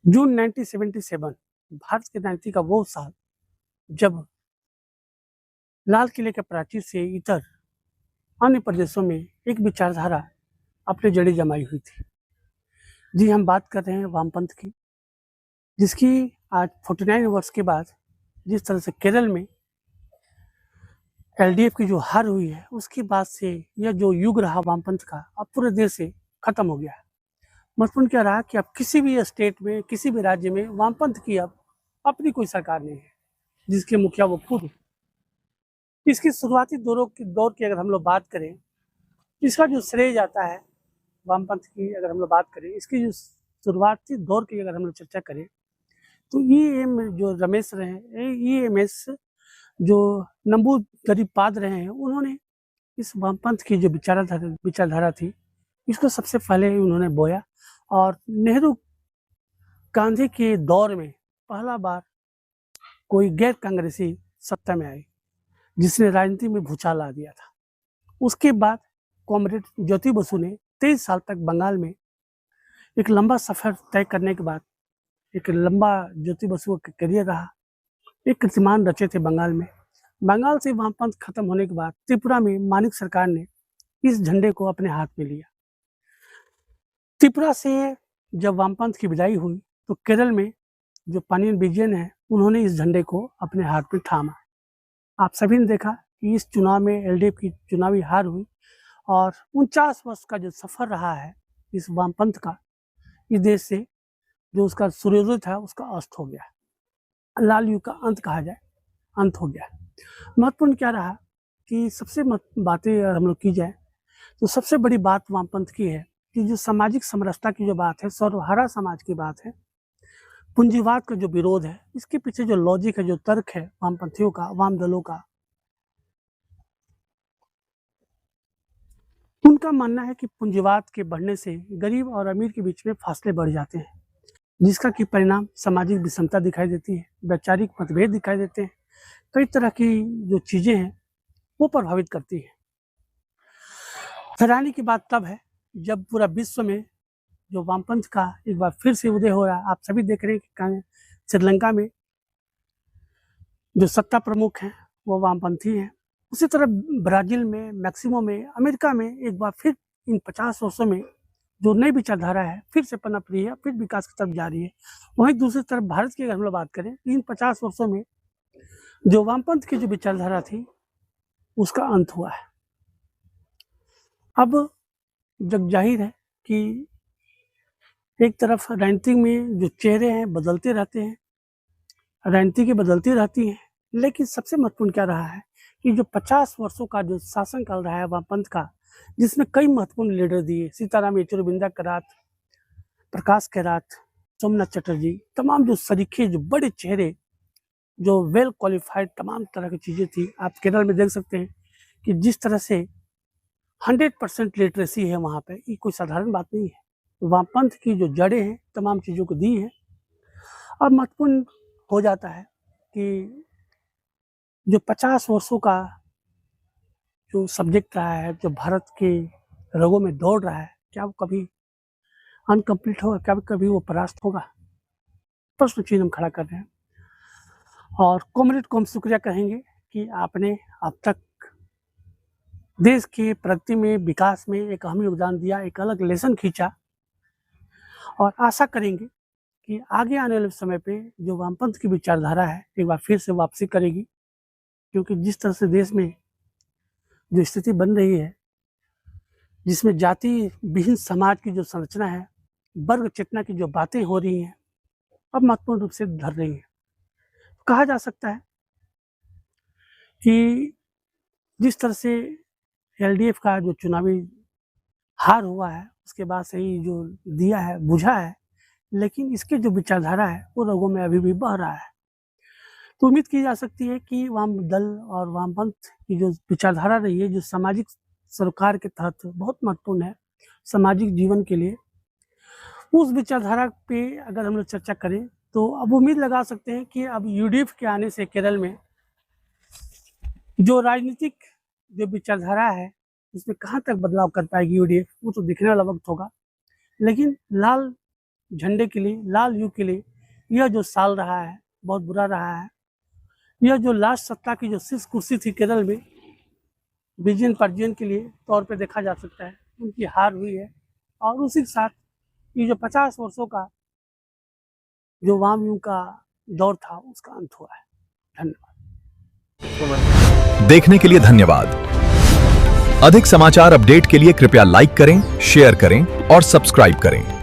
जून 1977 भारत की राजनीति का वो साल जब लाल किले के प्राचीर से इतर अन्य प्रदेशों में एक विचारधारा अपनी जड़ी जमाई हुई थी। जी, हम बात कर रहे हैं वामपंथ की, जिसकी आज 49 वर्ष के बाद जिस तरह से केरल में एलडीएफ की जो हार हुई है, उसके बाद से यह जो युग रहा वामपंथ का, अब पूरे देश से खत्म हो गया है। महत्वपूर्ण क्या रहा कि अब किसी भी स्टेट में, किसी भी राज्य में वामपंथ की अब अपनी कोई सरकार नहीं है, जिसके मुखिया वो खुद। इसकी शुरुआती दौर की अगर हम लोग बात करें, इसका जो श्रेय जाता है वामपंथ की, अगर हम लोग बात करें इसकी जो शुरुआती दौर की अगर हम लोग चर्चा करें, तो जो रमेश रहे, EMS जो नंबूदरीपाद रहे हैं, उन्होंने इस वामपंथ की जो विचारधारा थी, इसको सबसे पहले उन्होंने बोया। और नेहरू गांधी के दौर में पहला बार कोई गैर कांग्रेसी सत्ता में आई, जिसने राजनीति में भूचाल ला दिया था। उसके बाद कॉमरेड ज्योति बसु ने 23 साल तक बंगाल में एक लंबा सफर तय करने के बाद, एक लंबा ज्योति बसु का करियर रहा, एक कीर्तिमान रचे थे बंगाल में। बंगाल से वामपंथ खत्म होने के बाद त्रिपुरा में मानिक सरकार ने इस झंडे को अपने हाथ में लिया। त्रिपुरा से जब वामपंथ की विदाई हुई, तो केरल में जो पानियन विजयन है, उन्होंने इस झंडे को अपने हाथ में थामा। आप सभी ने देखा कि इस चुनाव में एलडीएफ की चुनावी हार हुई और 49 वर्ष का जो सफर रहा है इस वामपंथ का, इस देश से जो उसका सूर्योदय था, उसका अस्त हो गया। लाल युग का अंत कहा जाए, अंत हो गया। महत्वपूर्ण क्या रहा कि सबसे बातें हम लोग की जाए, तो सबसे बड़ी बात वामपंथ की है कि जो सामाजिक समरसता की जो बात है, सर्वहारा समाज की बात है, पूंजीवाद का जो विरोध है, इसके पीछे जो लॉजिक है, जो तर्क है वामपंथियों का, वाम दलों का, उनका मानना है कि पूंजीवाद के बढ़ने से गरीब और अमीर के बीच में फासले बढ़ जाते हैं, जिसका कि परिणाम सामाजिक विषमता दिखाई देती है, वैचारिक मतभेद दिखाई देते हैं, कई तरह की जो चीजें हैं वो प्रभावित करती है। हैरानी की बात तब है जब पूरा विश्व में जो वामपंथ का एक बार फिर से उदय हो रहा है। आप सभी देख रहे हैं कि श्रीलंका में जो सत्ता प्रमुख हैं वो वामपंथी हैं। उसी तरह ब्राजील में, मैक्सिको में, अमेरिका में एक बार फिर इन 50 वर्षों में जो नई विचारधारा है फिर से पनप रही है, फिर विकास की तरफ जा रही है। वहीं दूसरी तरफ भारत की अगर हम लोग बात करें, इन 50 वर्षों में जो वामपंथ की जो विचारधारा थी, उसका अंत हुआ है। अब जग जाहिर है कि एक तरफ राजनीति में जो चेहरे हैं बदलते रहते हैं, राजनीति की बदलती रहती है, लेकिन सबसे महत्वपूर्ण क्या रहा है कि जो 50 वर्षों का जो शासनकाल रहा है वामपंथ का, जिसमें कई महत्वपूर्ण लीडर दिए, सीताराम येचुरी, बिंदा करात, प्रकाश कैरात, सोमनाथ चटर्जी, तमाम जो सरीखे, जो बड़े चेहरे, जो वेल क्वालिफाइड, तमाम तरह की चीज़ें थी। आप केरल में देख सकते हैं कि जिस तरह से 100% लिटरेसी है वहाँ पे, ये कोई साधारण बात नहीं है। वामपंथ की जो जड़ें हैं तमाम चीज़ों को दी हैं। अब महत्वपूर्ण हो जाता है कि जो 50 वर्षों का जो सब्जेक्ट रहा है, जो भारत के रगों में दौड़ रहा है, क्या वो कभी अनकम्प्लीट होगा? क्या कभी वो परास्त होगा? प्रश्न चिन्ह हम खड़ा कर रहे हैं। और कॉमरेड को हम शुक्रिया कहेंगे कि आपने अब तक देश के प्रगति में, विकास में एक अहम योगदान दिया, एक अलग लेसन खींचा। और आशा करेंगे कि आगे आने वाले समय पे जो वामपंथ की विचारधारा है एक बार फिर से वापसी करेगी, क्योंकि जिस तरह से देश में जो स्थिति बन रही है, जिसमें जाति विहीन समाज की जो संरचना है, वर्ग चेतना की जो बातें हो रही हैं, अब महत्वपूर्ण रूप से धर रही हैं। कहा जा सकता है कि जिस तरह से एलडीएफ का जो चुनावी हार हुआ है, उसके बाद से ही जो दिया है बुझा है, लेकिन इसकी जो विचारधारा है वो रगों में अभी भी बह रहा है। तो उम्मीद की जा सकती है कि वाम दल और वामपंथ की जो विचारधारा रही है, जो सामाजिक सरोकार के तहत बहुत महत्वपूर्ण है सामाजिक जीवन के लिए, उस विचारधारा पे अगर हम लोग चर्चा करें, तो अब उम्मीद लगा सकते हैं कि अब यूडीएफ के आने से केरल में जो राजनीतिक जो विचारधारा है, उसमें कहाँ तक बदलाव कर पाएगी यूडीएफ, वो तो दिखने वाला वक्त होगा। लेकिन लाल झंडे के लिए, लाल युग के लिए यह जो साल रहा है बहुत बुरा रहा है। यह जो लास्ट सत्ता की जो शीर्ष कुर्सी थी केरल में विजयन पर्जियन के लिए तौर पे देखा जा सकता है, उनकी हार हुई है। और उसी के साथ ये जो 50 वर्षों का जो वाम युग का दौर था उसका अंत हुआ है। धन्यवाद। देखने के लिए धन्यवाद। अधिक समाचार अपडेट के लिए कृपया लाइक करें, शेयर करें और सब्सक्राइब करें।